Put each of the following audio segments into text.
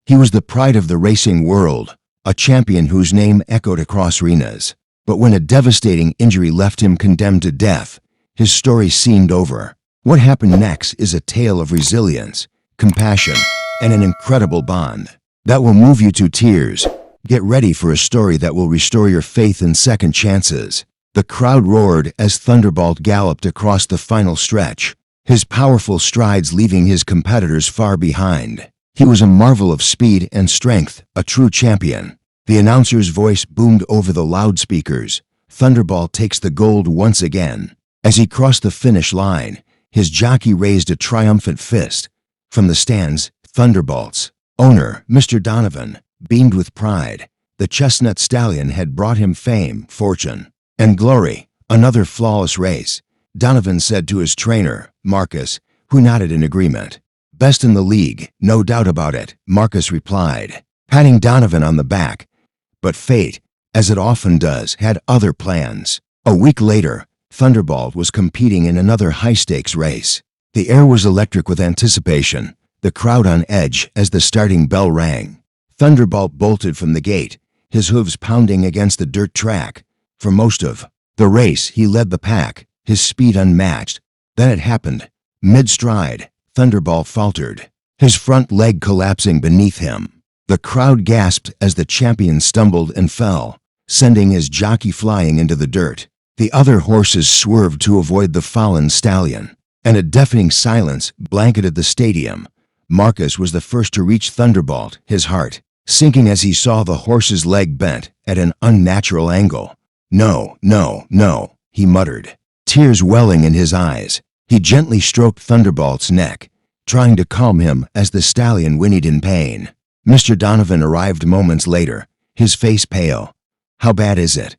He was the pride of the racing world, a champion whose name echoed across arenas. But when a devastating injury left him condemned to death, his story seemed over. What happened next is a tale of resilience, compassion, and an incredible bond that will move you to tears. Get ready for a story that will restore your faith in second chances. The crowd roared as Thunderbolt galloped across the final stretch, his powerful strides leaving his competitors far behind. He was a marvel of speed and strength, a true champion. The announcer's voice boomed over the loudspeakers. Thunderbolt takes the gold once again. As he crossed the finish line, his jockey raised a triumphant fist. From the stands, Thunderbolt's owner, Mr. Donovan, beamed with pride. The chestnut stallion had brought him fame, fortune, and glory. Another flawless race, Donovan said to his trainer, Marcus, who nodded in agreement. Best in the league, no doubt about it, Marcus replied, patting Donovan on the back. But fate, as it often does, had other plans. A week later, Thunderbolt was competing in another high-stakes race. The air was electric with anticipation, the crowd on edge as the starting bell rang. Thunderbolt bolted from the gate, his hooves pounding against the dirt track. For most of the race, he led the pack, his speed unmatched. Then it happened. Mid-stride, Thunderbolt faltered, his front leg collapsing beneath him. The crowd gasped as the champion stumbled and fell, sending his jockey flying into the dirt. The other horses swerved to avoid the fallen stallion, and a deafening silence blanketed the stadium. Marcus was the first to reach Thunderbolt, his heart sinking as he saw the horse's leg bent at an unnatural angle. No, no, no, he muttered, tears welling in his eyes. He gently stroked Thunderbolt's neck, trying to calm him as the stallion whinnied in pain. Mr. Donovan arrived moments later, his face pale. How bad is it?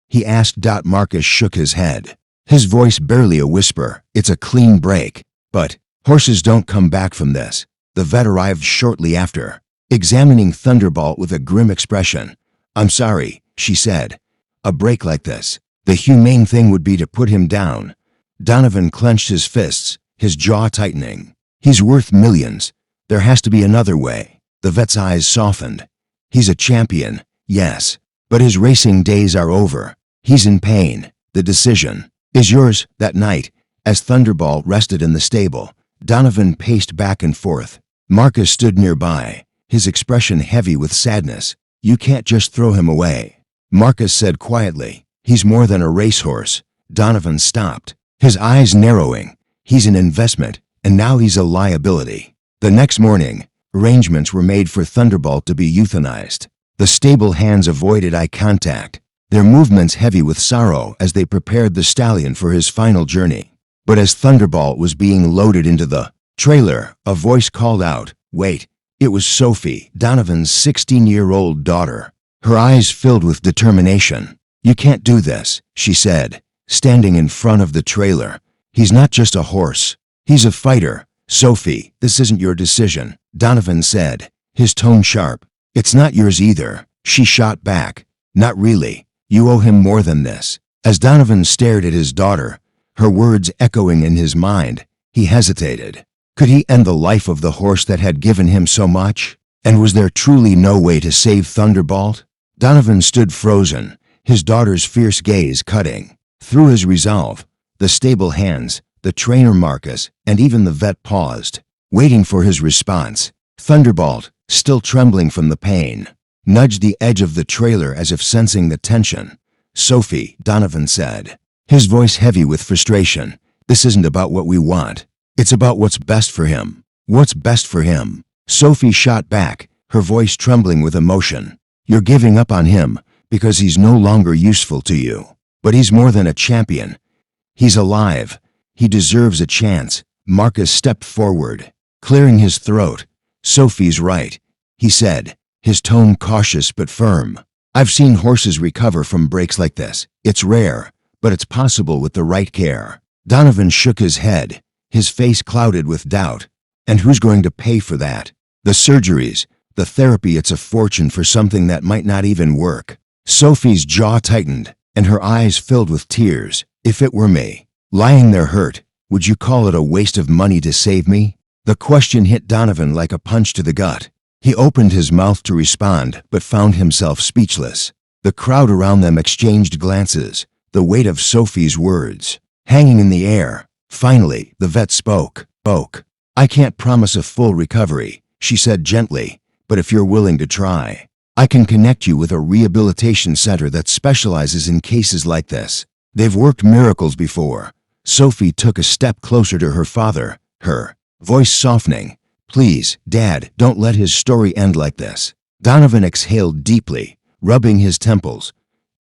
He asked. Marcus shook his head, his voice barely a whisper. It's a clean break. But horses don't come back from this. The vet arrived shortly after, examining Thunderbolt with a grim expression. I'm sorry, she said. A break like this, the humane thing would be to put him down. Donovan clenched his fists, his jaw tightening. He's worth millions. There has to be another way. The vet's eyes softened. He's a champion, yes, but his racing days are over. He's in pain. The decision is yours. That night, as Thunderbolt rested in the stable, Donovan paced back and forth. Marcus stood nearby, his expression heavy with sadness. You can't just throw him away, Marcus said quietly. He's more than a racehorse. Donovan stopped, his eyes narrowing. He's an investment, and now he's a liability. The next morning, arrangements were made for Thunderbolt to be euthanized. The stable hands avoided eye contact, their movements heavy with sorrow as they prepared the stallion for his final journey. But as Thunderbolt was being loaded into the trailer, a voice called out, wait. It was Sophie, Donovan's 16-year-old daughter. Her eyes filled with determination. You can't do this, she said, standing in front of the trailer. He's not just a horse. He's a fighter. Sophie, this isn't your decision, Donovan said, his tone sharp. It's not yours either, she shot back. Not really. You owe him more than this. As Donovan stared at his daughter, her words echoing in his mind, he hesitated. Could he end the life of the horse that had given him so much? And was there truly no way to save Thunderbolt? Donovan stood frozen, his daughter's fierce gaze cutting through his resolve. The stable hands, the trainer Marcus, and even the vet paused, waiting for his response. Thunderbolt, still trembling from the pain, nudged the edge of the trailer as if sensing the tension. Sophie, Donovan said, his voice heavy with frustration. This isn't about what we want. It's about what's best for him. What's best for him? Sophie shot back, her voice trembling with emotion. You're giving up on him because he's no longer useful to you. But he's more than a champion. He's alive. He deserves a chance. Marcus stepped forward, clearing his throat. Sophie's right, he said, his tone cautious but firm. I've seen horses recover from breaks like this. It's rare, but it's possible with the right care. Donovan shook his head, his face clouded with doubt. And who's going to pay for that? The surgeries, the therapy. It's a fortune for something that might not even work. Sophie's jaw tightened, and her eyes filled with tears. If it were me, lying there hurt, would you call it a waste of money to save me? The question hit Donovan like a punch to the gut. He opened his mouth to respond, but found himself speechless. The crowd around them exchanged glances, the weight of Sophie's words hanging in the air. Finally, the vet spoke. I can't promise a full recovery, she said gently, but if you're willing to try, I can connect you with a rehabilitation center that specializes in cases like this. They've worked miracles before. Sophie took a step closer to her father, her voice softening. Please, Dad, don't let his story end like this. Donovan exhaled deeply, rubbing his temples.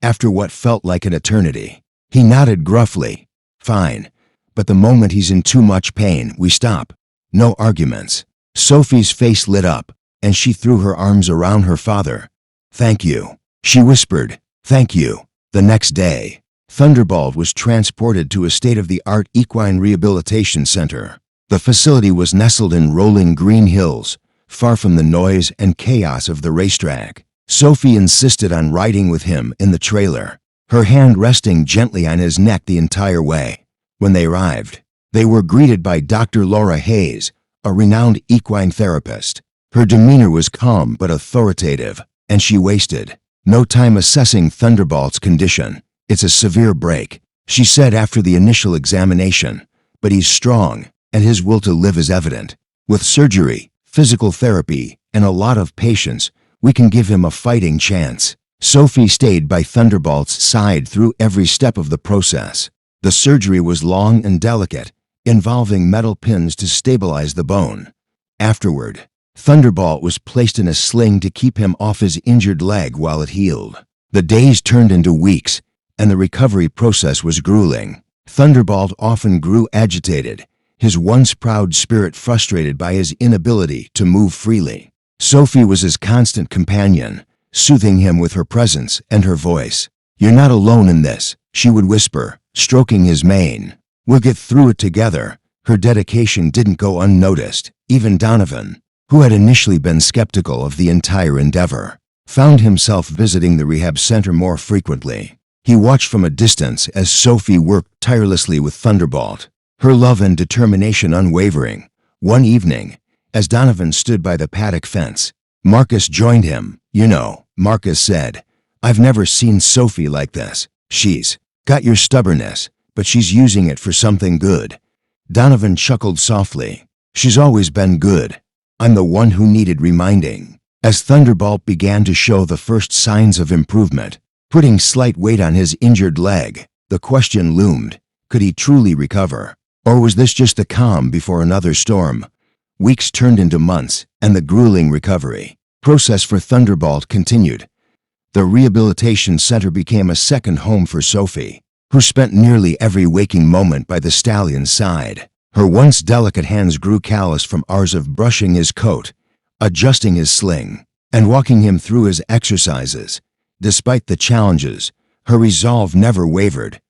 After what felt like an eternity, he nodded gruffly. Fine, but the moment he's in too much pain, we stop. No arguments. Sophie's face lit up, and she threw her arms around her father. Thank you, she whispered. Thank you. The next day, Thunderbolt was transported to a state-of-the-art equine rehabilitation center. The facility was nestled in rolling green hills, far from the noise and chaos of the racetrack. Sophie insisted on riding with him in the trailer, her hand resting gently on his neck the entire way. When they arrived, they were greeted by Dr. Laura Hayes, a renowned equine therapist. Her demeanor was calm but authoritative, and she wasted no time assessing Thunderbolt's condition. It's a severe break, she said after the initial examination, but he's strong, and his will to live is evident. With surgery, physical therapy, and a lot of patience, we can give him a fighting chance. Sophie stayed by Thunderbolt's side through every step of the process. The surgery was long and delicate, involving metal pins to stabilize the bone. Afterward, Thunderbolt was placed in a sling to keep him off his injured leg while it healed. The days turned into weeks, and the recovery process was grueling. Thunderbolt often grew agitated, his once proud spirit frustrated by his inability to move freely. Sophie was his constant companion, soothing him with her presence and her voice. You're not alone in this, she would whisper, stroking his mane. We'll get through it together. Her dedication didn't go unnoticed. Even Donovan, who had initially been skeptical of the entire endeavor, found himself visiting the rehab center more frequently. He watched from a distance as Sophie worked tirelessly with Thunderbolt, her love and determination unwavering. One evening, as Donovan stood by the paddock fence, Marcus joined him. You know, Marcus said, I've never seen Sophie like this. She's got your stubbornness, but she's using it for something good. Donovan chuckled softly. She's always been good. I'm the one who needed reminding. As Thunderbolt began to show the first signs of improvement, putting slight weight on his injured leg, the question loomed. Could he truly recover? Or was this just the calm before another storm? Weeks turned into months, and the grueling recovery process for Thunderbolt continued. The rehabilitation center became a second home for Sophie, who spent nearly every waking moment by the stallion's side. Her once delicate hands grew callous from hours of brushing his coat, adjusting his sling, and walking him through his exercises. Despite the challenges, her resolve never wavered.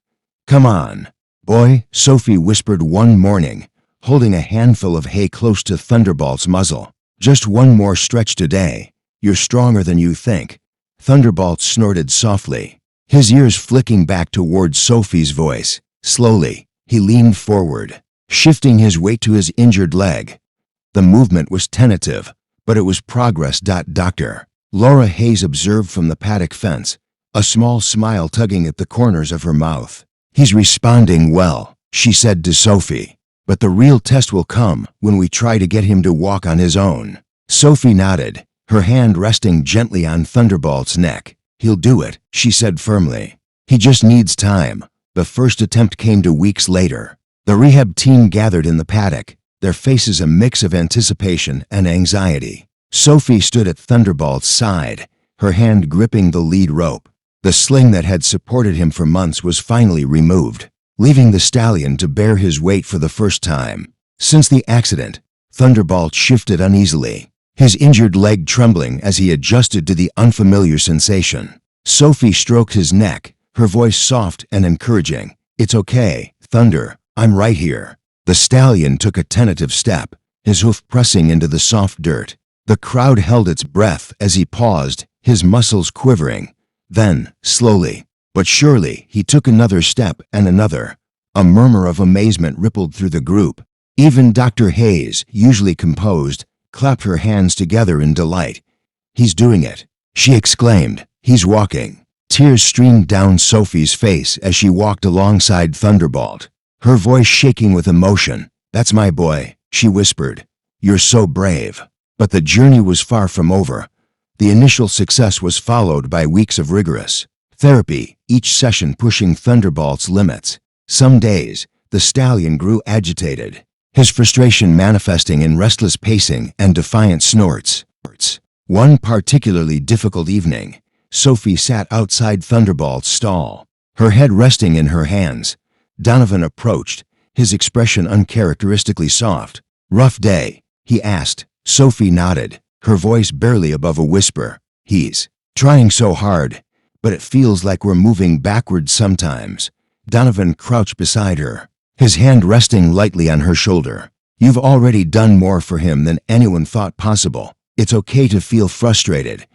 Come on, boy, Sophie whispered one morning, holding a handful of hay close to Thunderbolt's muzzle. Just one more stretch today. You're stronger than you think. Thunderbolt snorted softly, his ears flicking back toward Sophie's voice. Slowly, he leaned forward, shifting his weight to his injured leg. The movement was tentative, but it was progress. Dr. Laura Hayes observed from the paddock fence, a small smile tugging at the corners of her mouth. He's responding well, she said to Sophie, but the real test will come when we try to get him to walk on his own. Sophie nodded, her hand resting gently on Thunderbolt's neck. He'll do it, she said firmly. He just needs time. The first attempt came 2 weeks later. The rehab team gathered in the paddock, their faces a mix of anticipation and anxiety. Sophie stood at Thunderbolt's side, her hand gripping the lead rope. The sling that had supported him for months was finally removed, leaving the stallion to bear his weight for the first time. Since the accident, Thunderbolt shifted uneasily, his injured leg trembling as he adjusted to the unfamiliar sensation. Sophie stroked his neck, her voice soft and encouraging. It's okay, Thunder, I'm right here. The stallion took a tentative step, his hoof pressing into the soft dirt. The crowd held its breath as he paused, his muscles quivering. Then, slowly but surely, he took another step and another. A murmur of amazement rippled through the group. Even Dr. Hayes, usually composed, clapped her hands together in delight. "He's doing it," she exclaimed. "He's walking." Tears streamed down Sophie's face as she walked alongside Thunderbolt, her voice shaking with emotion. "That's my boy," she whispered. "You're so brave." But the journey was far from over. The initial success was followed by weeks of rigorous therapy, each session pushing Thunderbolt's limits. Some days, the stallion grew agitated, his frustration manifesting in restless pacing and defiant snorts. One particularly difficult evening, Sophie sat outside Thunderbolt's stall, her head resting in her hands. Donovan approached, his expression uncharacteristically soft. "Rough day?" he asked. Sophie nodded, her voice barely above a whisper. "He's trying so hard, but it feels like we're moving backwards sometimes." Donovan crouched beside her, his hand resting lightly on her shoulder. "You've already done more for him than anyone thought possible. It's okay to feel frustrated.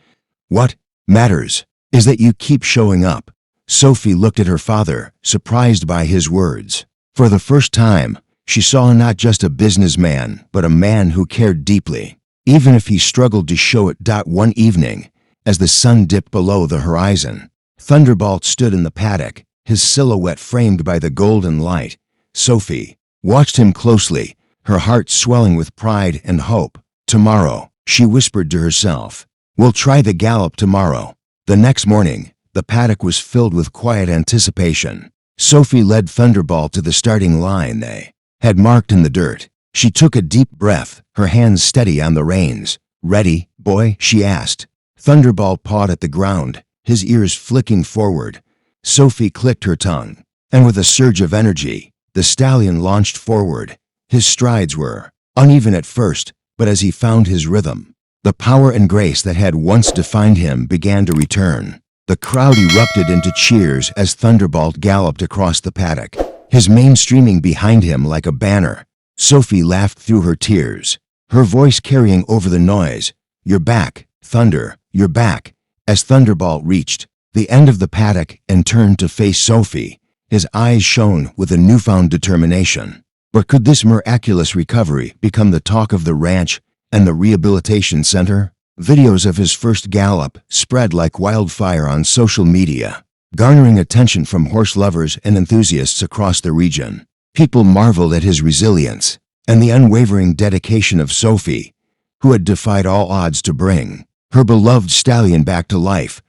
What matters is that you keep showing up." Sophie looked at her father, surprised by his words. For the first time, she saw not just a businessman, but a man who cared deeply, even if he struggled to show it. One evening, as the sun dipped below the horizon, Thunderbolt stood in the paddock, his silhouette framed by the golden light. Sophie watched him closely, her heart swelling with pride and hope. "Tomorrow," she whispered to herself, "we'll try the gallop tomorrow." The next morning, the paddock was filled with quiet anticipation. Sophie led Thunderbolt to the starting line they had marked in the dirt. She took a deep breath, her hands steady on the reins. "Ready, boy?" she asked. Thunderbolt pawed at the ground, his ears flicking forward. Sophie clicked her tongue, and with a surge of energy, the stallion launched forward. His strides were uneven at first, but as he found his rhythm, the power and grace that had once defined him began to return. The crowd erupted into cheers as Thunderbolt galloped across the paddock, his mane streaming behind him like a banner. Sophie laughed through her tears, her voice carrying over the noise. "You're back, Thunder, you're back." As Thunderbolt reached the end of the paddock and turned to face Sophie, his eyes shone with a newfound determination. But could this miraculous recovery become the talk of the ranch and the rehabilitation center? Videos of his first gallop spread like wildfire on social media, garnering attention from horse lovers and enthusiasts across the region. People marveled at his resilience and the unwavering dedication of Sophie, who had defied all odds to bring her beloved stallion back to life.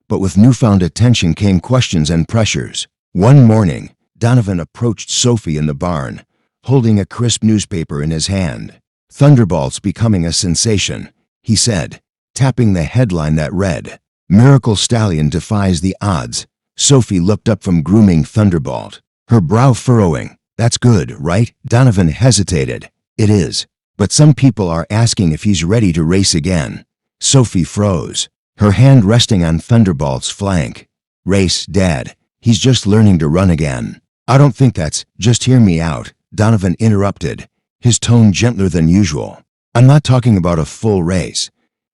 But with newfound attention came questions and pressures. One morning, Donovan approached Sophie in the barn, holding a crisp newspaper in his hand. "Thunderbolt's becoming a sensation," he said, tapping the headline that read, "Miracle Stallion Defies the Odds." Sophie looked up from grooming Thunderbolt, her brow furrowing. "That's good, right?" Donovan hesitated. "It is. But some people are asking if he's ready to race again." Sophie froze, her hand resting on Thunderbolt's flank. "Race, Dad. He's just learning to run again." "I don't think that's—" "Just hear me out," Donovan interrupted, his tone gentler than usual. "I'm not talking about a full race.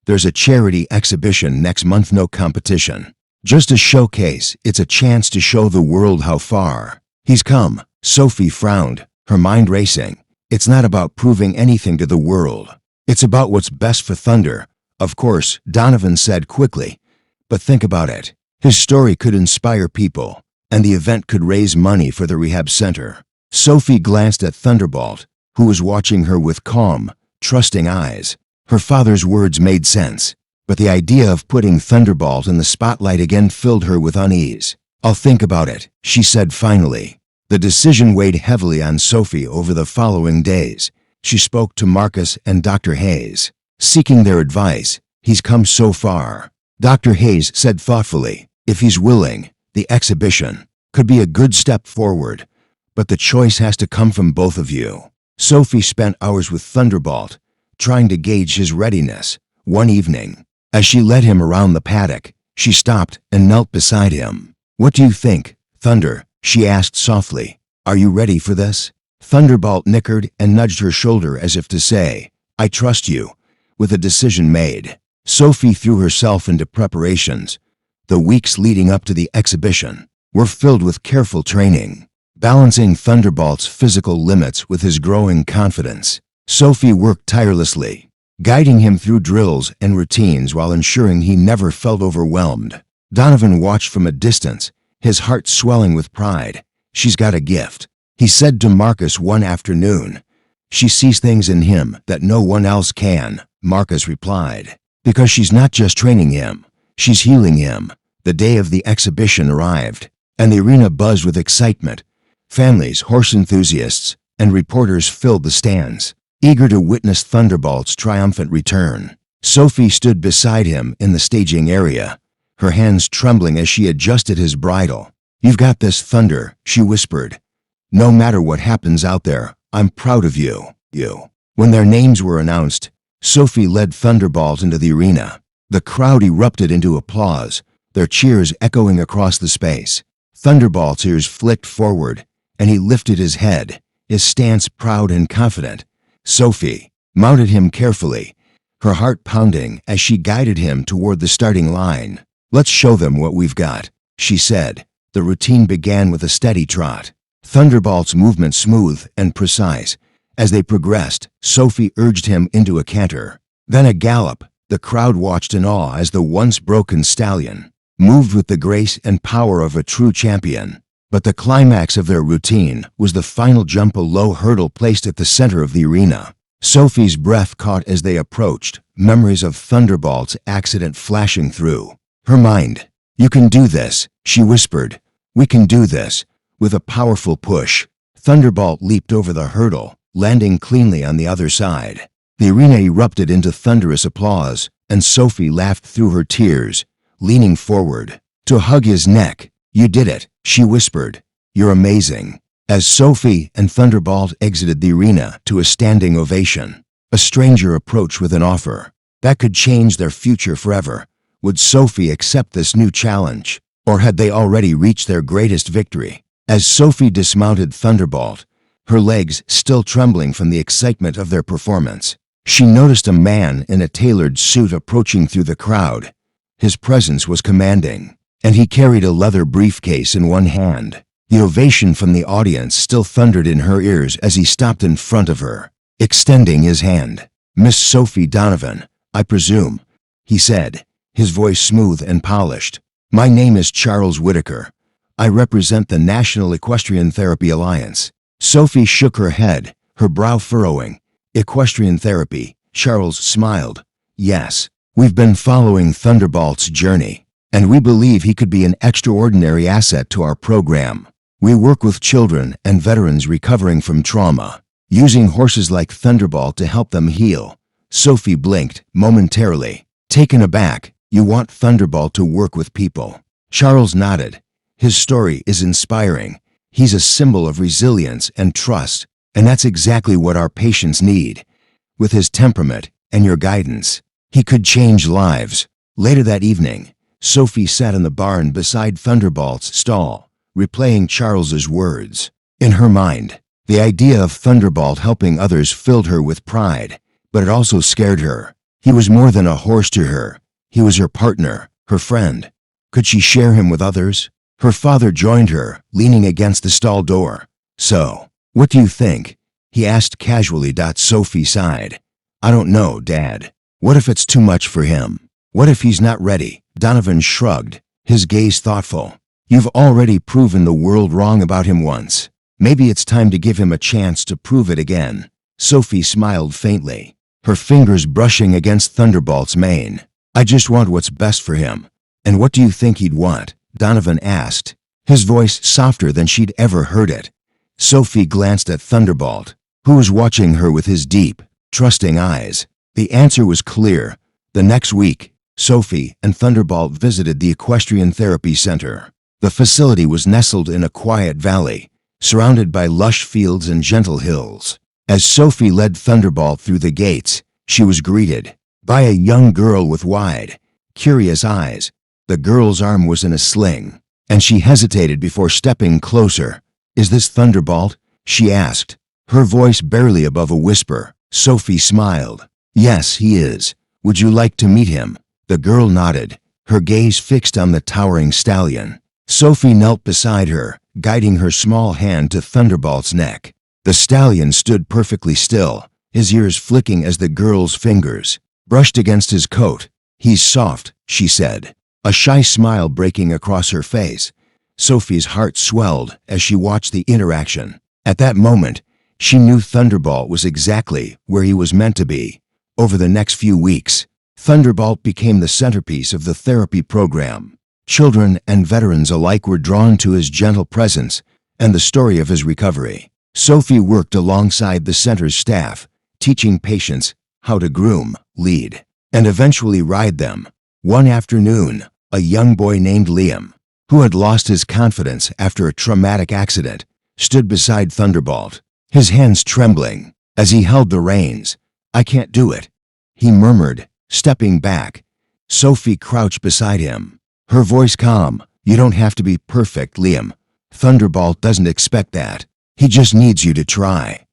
There's a charity exhibition next month, no competition. Just a showcase. It's a chance to show the world how far he's come." Sophie frowned, her mind racing. "It's not about proving anything to the world. It's about what's best for Thunder." "Of course," Donovan said quickly. "But think about it. His story could inspire people, and the event could raise money for the rehab center." Sophie glanced at Thunderbolt, who was watching her with calm, trusting eyes. Her father's words made sense, but the idea of putting Thunderbolt in the spotlight again filled her with unease. "I'll think about it," she said finally. The decision weighed heavily on Sophie over the following days. She spoke to Marcus and Dr. Hayes, seeking their advice. "He's come so far," Dr. Hayes said thoughtfully. "If he's willing, the exhibition could be a good step forward. But the choice has to come from both of you." Sophie spent hours with Thunderbolt, trying to gauge his readiness. One evening, as she led him around the paddock, she stopped and knelt beside him. "What do you think, Thunder?" she asked softly. "Are you ready for this?" Thunderbolt nickered and nudged her shoulder as if to say, "I trust you." With a decision made, Sophie threw herself into preparations. The weeks leading up to the exhibition were filled with careful training, balancing Thunderbolt's physical limits with his growing confidence. Sophie worked tirelessly, guiding him through drills and routines while ensuring he never felt overwhelmed. Donovan watched from a distance, his heart swelling with pride. "She's got a gift," he said to Marcus one afternoon. "She sees things in him that no one else can," Marcus replied. "Because she's not just training him, she's healing him." The day of the exhibition arrived, and the arena buzzed with excitement. Families, horse enthusiasts, and reporters filled the stands, eager to witness Thunderbolt's triumphant return. Sophie stood beside him in the staging area, her hands trembling as she adjusted his bridle. "You've got this, Thunder," she whispered. "No matter what happens out there, I'm proud of you. When their names were announced, Sophie led Thunderbolt into the arena. The crowd erupted into applause, their cheers echoing across the space. Thunderbolt's ears flicked forward, and he lifted his head, his stance proud and confident. Sophie mounted him carefully, her heart pounding as she guided him toward the starting line. "Let's show them what we've got," she said. The routine began with a steady trot, Thunderbolt's movement smooth and precise. As they progressed, Sophie urged him into a canter, then a gallop. The crowd watched in awe as the once broken stallion moved with the grace and power of a true champion. But the climax of their routine was the final jump, a low hurdle placed at the center of the arena. Sophie's breath caught as they approached, memories of Thunderbolt's accident flashing through her mind. "You can do this," she whispered. "We can do this." With a powerful push, Thunderbolt leaped over the hurdle, landing cleanly on the other side. The arena erupted into thunderous applause, and Sophie laughed through her tears, leaning forward to hug his neck. "You did it," she whispered. "You're amazing." As Sophie and Thunderbolt exited the arena to a standing ovation, a stranger approached with an offer that could change their future forever. Would Sophie accept this new challenge, or had they already reached their greatest victory? As Sophie dismounted Thunderbolt, her legs still trembling from the excitement of their performance, she noticed a man in a tailored suit approaching through the crowd. His presence was commanding, and he carried a leather briefcase in one hand. The ovation from the audience still thundered in her ears as he stopped in front of her, extending his hand. "Miss Sophie Donovan, I presume," he said, his voice smooth and polished. "My name is Charles Whitaker. I represent the National Equestrian Therapy Alliance." Sophie shook her head, her brow furrowing. "Equestrian therapy," Charles smiled. "Yes, we've been following Thunderbolt's journey, and we believe he could be an extraordinary asset to our program. We work with children and veterans recovering from trauma, using horses like Thunderbolt to help them heal." Sophie blinked momentarily, taken aback. "You want Thunderbolt to work with people?" Charles nodded. "His story is inspiring. He's a symbol of resilience and trust, and that's exactly what our patients need. With his temperament and your guidance, he could change lives." Later that evening, Sophie sat in the barn beside Thunderbolt's stall, replaying Charles's words. In her mind, the idea of Thunderbolt helping others filled her with pride, but it also scared her. He was more than a horse to her. He was her partner, her friend. Could she share him with others? Her father joined her, leaning against the stall door. "So, what do you think?" he asked casually. Sophie sighed. "I don't know, Dad. What if it's too much for him? What if he's not ready?" Donovan shrugged, his gaze thoughtful. "You've already proven the world wrong about him once. Maybe it's time to give him a chance to prove it again." Sophie smiled faintly, her fingers brushing against Thunderbolt's mane. "I just want what's best for him." "And what do you think he'd want?" Donovan asked, his voice softer than she'd ever heard it. Sophie glanced at Thunderbolt, who was watching her with his deep, trusting eyes. The answer was clear. The next week, Sophie and Thunderbolt visited the Equestrian Therapy Center. The facility was nestled in a quiet valley, surrounded by lush fields and gentle hills. As Sophie led Thunderbolt through the gates, she was greeted by a young girl with wide, curious eyes. The girl's arm was in a sling, and she hesitated before stepping closer. "Is this Thunderbolt?" she asked, her voice barely above a whisper. Sophie smiled. "Yes, he is. Would you like to meet him?" The girl nodded, her gaze fixed on the towering stallion. Sophie knelt beside her, guiding her small hand to Thunderbolt's neck. The stallion stood perfectly still, his ears flicking as the girl's fingers brushed against his coat. "He's soft," she said, a shy smile breaking across her face. Sophie's heart swelled as she watched the interaction. At that moment, she knew Thunderbolt was exactly where he was meant to be. Over the next few weeks, Thunderbolt became the centerpiece of the therapy program. Children and veterans alike were drawn to his gentle presence and the story of his recovery. Sophie worked alongside the center's staff, teaching patients how to groom, lead, and eventually ride them. One afternoon, a young boy named Liam, who had lost his confidence after a traumatic accident, stood beside Thunderbolt, his hands trembling as he held the reins. "I can't do it," he murmured, stepping back. Sophie crouched beside him, her voice calm. "You don't have to be perfect, Liam. Thunderbolt doesn't expect that. He just needs you to try."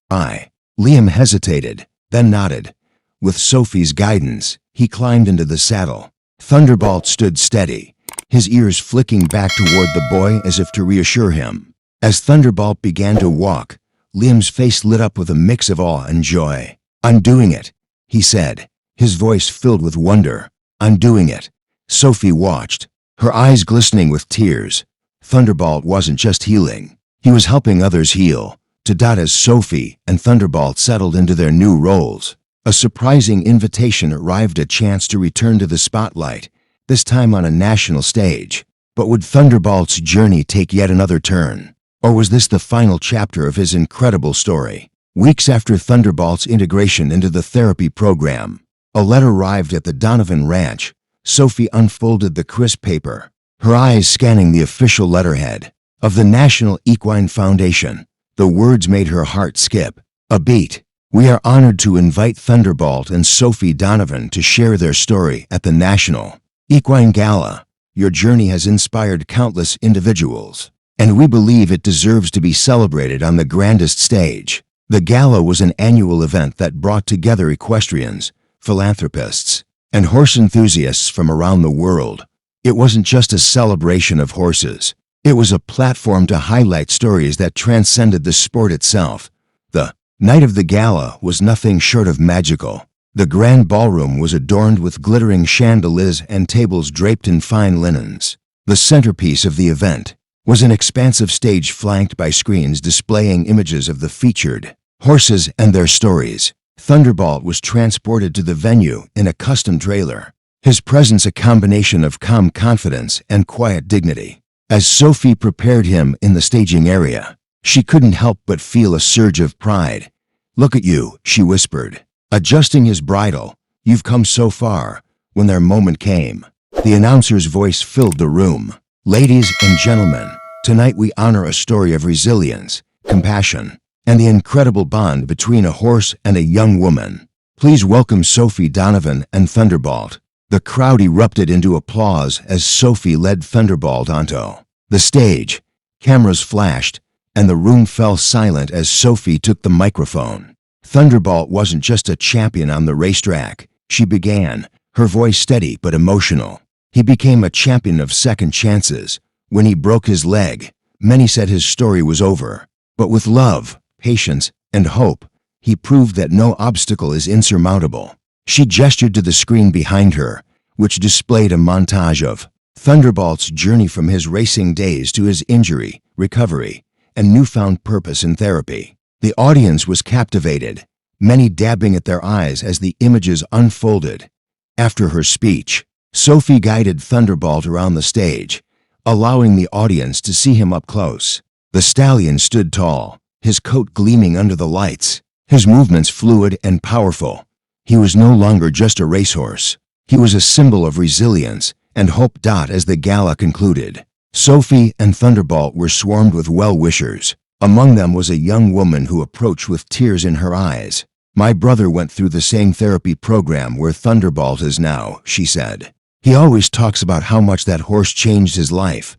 Liam hesitated, then nodded. With Sophie's guidance, he climbed into the saddle. Thunderbolt stood steady, his ears flicking back toward the boy as if to reassure him. As Thunderbolt began to walk, Liam's face lit up with a mix of awe and joy. "I'm doing it," he said, his voice filled with wonder. "I'm doing it." Sophie watched, her eyes glistening with tears. Thunderbolt wasn't just healing, he was helping others heal. As Sophie and Thunderbolt settled into their new roles, a surprising invitation arrived, a chance to return to the spotlight, this time on a national stage. But would Thunderbolt's journey take yet another turn? Or was this the final chapter of his incredible story? Weeks after Thunderbolt's integration into the therapy program, a letter arrived at the Donovan Ranch. Sophie unfolded the crisp paper, her eyes scanning the official letterhead of the National Equine Foundation. The words made her heart skip a beat. "We are honored to invite Thunderbolt and Sophie Donovan to share their story at the National Equine Gala. Your journey has inspired countless individuals, and we believe it deserves to be celebrated on the grandest stage." The gala was an annual event that brought together equestrians, philanthropists, and horse enthusiasts from around the world. It wasn't just a celebration of horses. It was a platform to highlight stories that transcended the sport itself. The night of the gala was nothing short of magical. The grand ballroom was adorned with glittering chandeliers and tables draped in fine linens. The centerpiece of the event was an expansive stage flanked by screens displaying images of the featured horses and their stories. Thunderbolt was transported to the venue in a custom trailer, his presence a combination of calm confidence and quiet dignity. As Sophie prepared him in the staging area, she couldn't help but feel a surge of pride. "Look at you," she whispered, adjusting his bridle. "You've come so far." When their moment came, the announcer's voice filled the room. "Ladies and gentlemen, tonight we honor a story of resilience, compassion, and the incredible bond between a horse and a young woman. Please welcome Sophie Donovan and Thunderbolt." The crowd erupted into applause as Sophie led Thunderbolt onto the stage. Cameras flashed, and the room fell silent as Sophie took the microphone. Thunderbolt wasn't just a champion on the racetrack, she began, her voice steady but emotional. He became a champion of second chances. When he broke his leg, many said his story was over. But with love, patience, and hope, he proved that no obstacle is insurmountable. She gestured to the screen behind her, which displayed a montage of Thunderbolt's journey from his racing days to his injury, recovery, and newfound purpose in therapy. The audience was captivated, many dabbing at their eyes as the images unfolded. After her speech, Sophie guided Thunderbolt around the stage, allowing the audience to see him up close. The stallion stood tall, his coat gleaming under the lights, his movements fluid and powerful. He was no longer just a racehorse. He was a symbol of resilience and hope. As the gala concluded, Sophie and Thunderbolt were swarmed with well-wishers. Among them was a young woman who approached with tears in her eyes. "My brother went through the same therapy program where Thunderbolt is now," she said. "He always talks about how much that horse changed his life.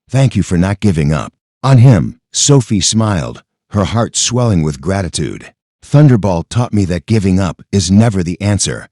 Thank you for not giving up on him." Sophie smiled, her heart swelling with gratitude. "Thunderbolt taught me that giving up is never the answer.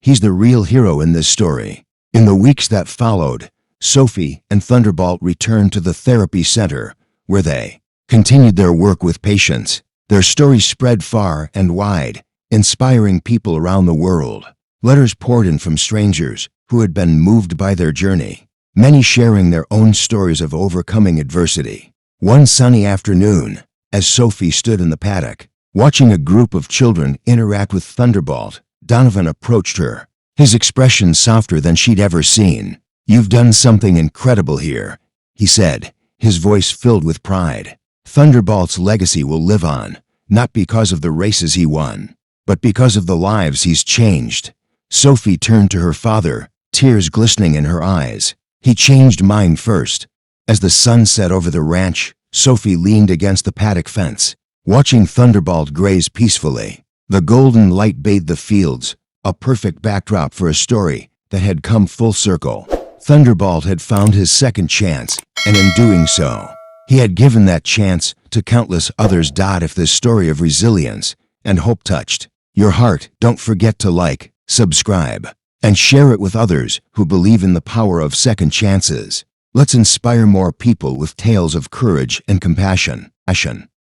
He's the real hero in this story." In the weeks that followed, Sophie and Thunderbolt returned to the therapy center, where they continued their work with patience. Their story spread far and wide, inspiring people around the world. Letters poured in from strangers who had been moved by their journey, many sharing their own stories of overcoming adversity. One sunny afternoon, as Sophie stood in the paddock, watching a group of children interact with Thunderbolt, Donovan approached her, his expression softer than she'd ever seen. "You've done something incredible here," he said, his voice filled with pride. "Thunderbolt's legacy will live on, not because of the races he won, but because of the lives he's changed." Sophie turned to her father, tears glistening in her eyes. "He changed mine first." As the sun set over the ranch, Sophie leaned against the paddock fence, watching Thunderbolt graze peacefully. The golden light bathed the fields, a perfect backdrop for a story that had come full circle. Thunderbolt had found his second chance, and in doing so, he had given that chance to countless others. If this story of resilience and hope touched your heart, don't forget to like, subscribe, and share it with others who believe in the power of second chances. Let's inspire more people with tales of courage and compassion.